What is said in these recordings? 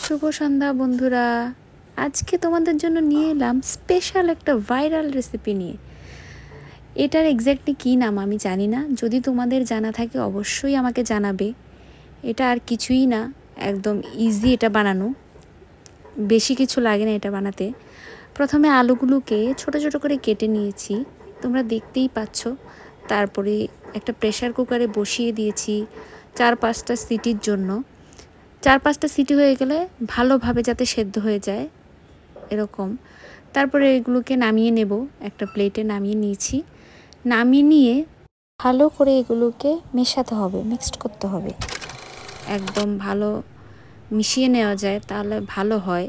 শুভ সন্ধ্যা বন্ধুরা। আজকে তোমাদের জন্য নিয়ে এলাম স্পেশাল একটা ভাইরাল রেসিপি নিয়ে। এটার এক্স্যাক্টলি কী নাম আমি জানি না, যদি তোমাদের জানা থাকে অবশ্যই আমাকে জানাবে। এটা আর কিছুই না, একদম ইজি এটা বানানো, বেশি কিছু লাগে না এটা বানাতে। প্রথমে আলুগুলোকে ছোট ছোট করে কেটে নিয়েছি, তোমরা দেখতেই পাচ্ছ। তারপরে একটা প্রেসার কুকারে বসিয়ে দিয়েছি 4-5টা সিটির জন্য। 4-5টা সিটি হয়ে গেলে ভালোভাবে যাতে সেদ্ধ হয়ে যায় এরকম। তারপরে এগুলোকে নামিয়ে নেব, একটা প্লেটে নামিয়ে নিয়েছি। নামিয়ে নিয়ে ভালো করে এগুলোকে মেশাতে হবে, মিক্সড করতে হবে, একদম ভালো মিশিয়ে নেওয়া যায় তাহলে ভালো হয়।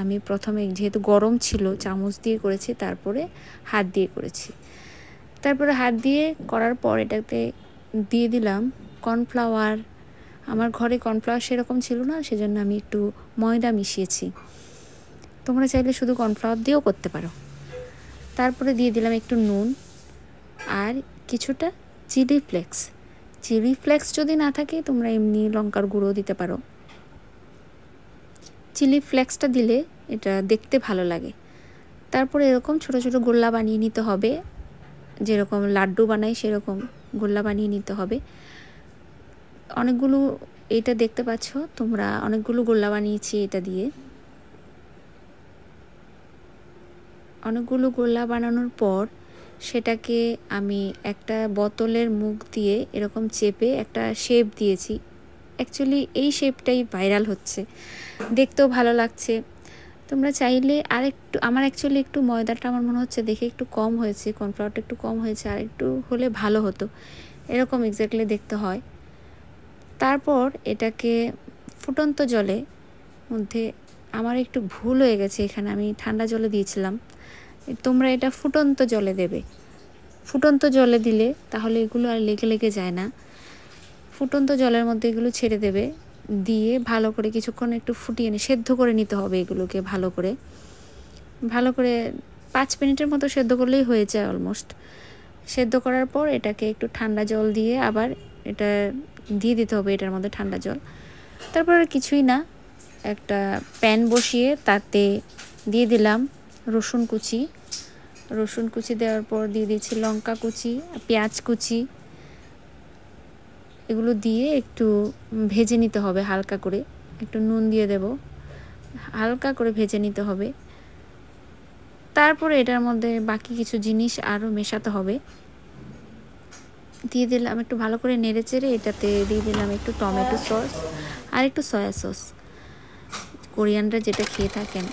আমি প্রথমে যেহেতু গরম ছিল চামচ দিয়ে করেছি, তারপরে হাত দিয়ে করেছি। তারপরে হাত দিয়ে করার পর এটাতে দিয়ে দিলাম কর্নফ্লাওয়ার। আমার ঘরে কর্নফ্লাওয়ার সেরকম ছিল না, সেজন্য আমি একটু ময়দা মিশিয়েছি। তোমরা চাইলে শুধু কর্নফ্লাওয়ার দিয়েও করতে পারো। তারপরে দিয়ে দিলাম একটু নুন আর কিছুটা চিলি ফ্লেক্স। চিলি ফ্লেক্স যদি না থাকে তোমরা এমনি লঙ্কার গুঁড়ো দিতে পারো। চিলি ফ্লেক্সটা দিলে এটা দেখতে ভালো লাগে। তারপরে এরকম ছোট ছোট গোল্লা বানিয়ে নিতে হবে, যেরকম লাড্ডু বানাই সেরকম গোল্লা বানিয়ে নিতে হবে। অনেকগুলো, এটা দেখতে পাচ্ছ তোমরা, অনেকগুলো গোল্লা বানিয়েছি এটা দিয়ে। অনেকগুলো গোল্লা বানানোর পর সেটাকে আমি একটা বোতলের মুখ দিয়ে এরকম চেপে একটা শেপ দিয়েছি। অ্যাকচুয়ালি এই শেপটাই ভাইরাল হচ্ছে, দেখতেও ভালো লাগছে। তোমরা চাইলে আরেকটু, আমার অ্যাকচুয়ালি একটু ময়দাটা আমার মনে হচ্ছে দেখে একটু কম হয়েছে, কর্নফ্লাওয়ারটা একটু কম হয়েছে, আর একটু হলে ভালো হতো। এরকম এক্স্যাক্টলি দেখতে হয়। তারপর এটাকে ফুটন্ত জলে মধ্যে, আমার একটু ভুল হয়ে গেছে, এখানে আমি ঠান্ডা জলে দিয়েছিলাম, তোমরা এটা ফুটন্ত জলে দেবে। ফুটন্ত জলে দিলে তাহলে এগুলো আর লেগে লেগে যায় না। ফুটন্ত জলের মধ্যে এগুলো ছেড়ে দেবে, দিয়ে ভালো করে কিছুক্ষণ একটু ফুটিয়ে সেদ্ধ করে নিতে হবে এগুলোকে ভালো করে। 5 মিনিটের মতো সেদ্ধ করলেই হয়ে যায় অলমোস্ট। সেদ্ধ করার পর এটাকে একটু ঠান্ডা জল দিয়ে আবার এটা দিয়ে দিতে হবে এটার মধ্যে ঠান্ডা জল। তারপর কিছুই না, একটা প্যান বসিয়ে তাতে দিয়ে দিলাম রসুন কুচি। রসুন কুচি দেওয়ার পর দিয়ে দিয়েছি লঙ্কা কুচি, পেঁয়াজ কুচি। এগুলো দিয়ে একটু ভেজে নিতে হবে হালকা করে, একটু নুন দিয়ে দেব, হালকা করে ভেজে নিতে হবে। তারপরে এটার মধ্যে বাকি কিছু জিনিস আরও মেশাতে হবে। দিয়ে দিলাম একটু ভালো করে নেড়ে চেড়ে, এটাতে দিয়ে দিলাম একটু টমেটো সস আর একটু সয়া সস। কোরিয়ানরা যেটা খেয়ে থাকেন,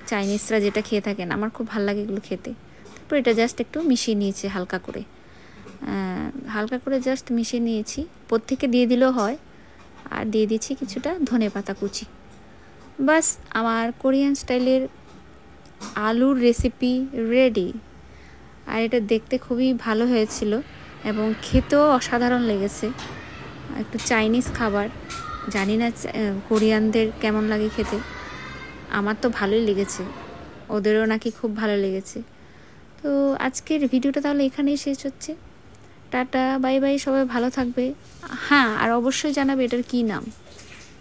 চাইনিজরা যেটা খেয়ে থাকেন, আমার খুব ভালো লাগে এগুলো খেতে। তারপর এটা জাস্ট একটু মিশিয়ে নিয়েছি হালকা করে জাস্ট মিশিয়ে নিয়েছি। প্রত্যেকে দিয়ে দিলেও হয়। আর দিয়ে দিচ্ছি কিছুটা ধনেপাতা কুচি। বাস, আমার কোরিয়ান স্টাইলের আলুর রেসিপি রেডি। আর এটা দেখতে খুবই ভালো হয়েছিল এবং খেতেও অসাধারণ লেগেছে। একটু চাইনিজ খাবার, জানি না কোরিয়ানদের কেমন লাগে খেতে, আমার তো ভালোই লেগেছে, ওদেরও নাকি খুব ভালো লেগেছে। তো আজকের ভিডিওটা তাহলে এখানেই শেষ হচ্ছে। টাটা, বাই বাই, সবাই ভালো থাকবে। হ্যাঁ, আর অবশ্যই জানাবে এটার কী নাম।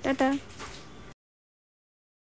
টাটা।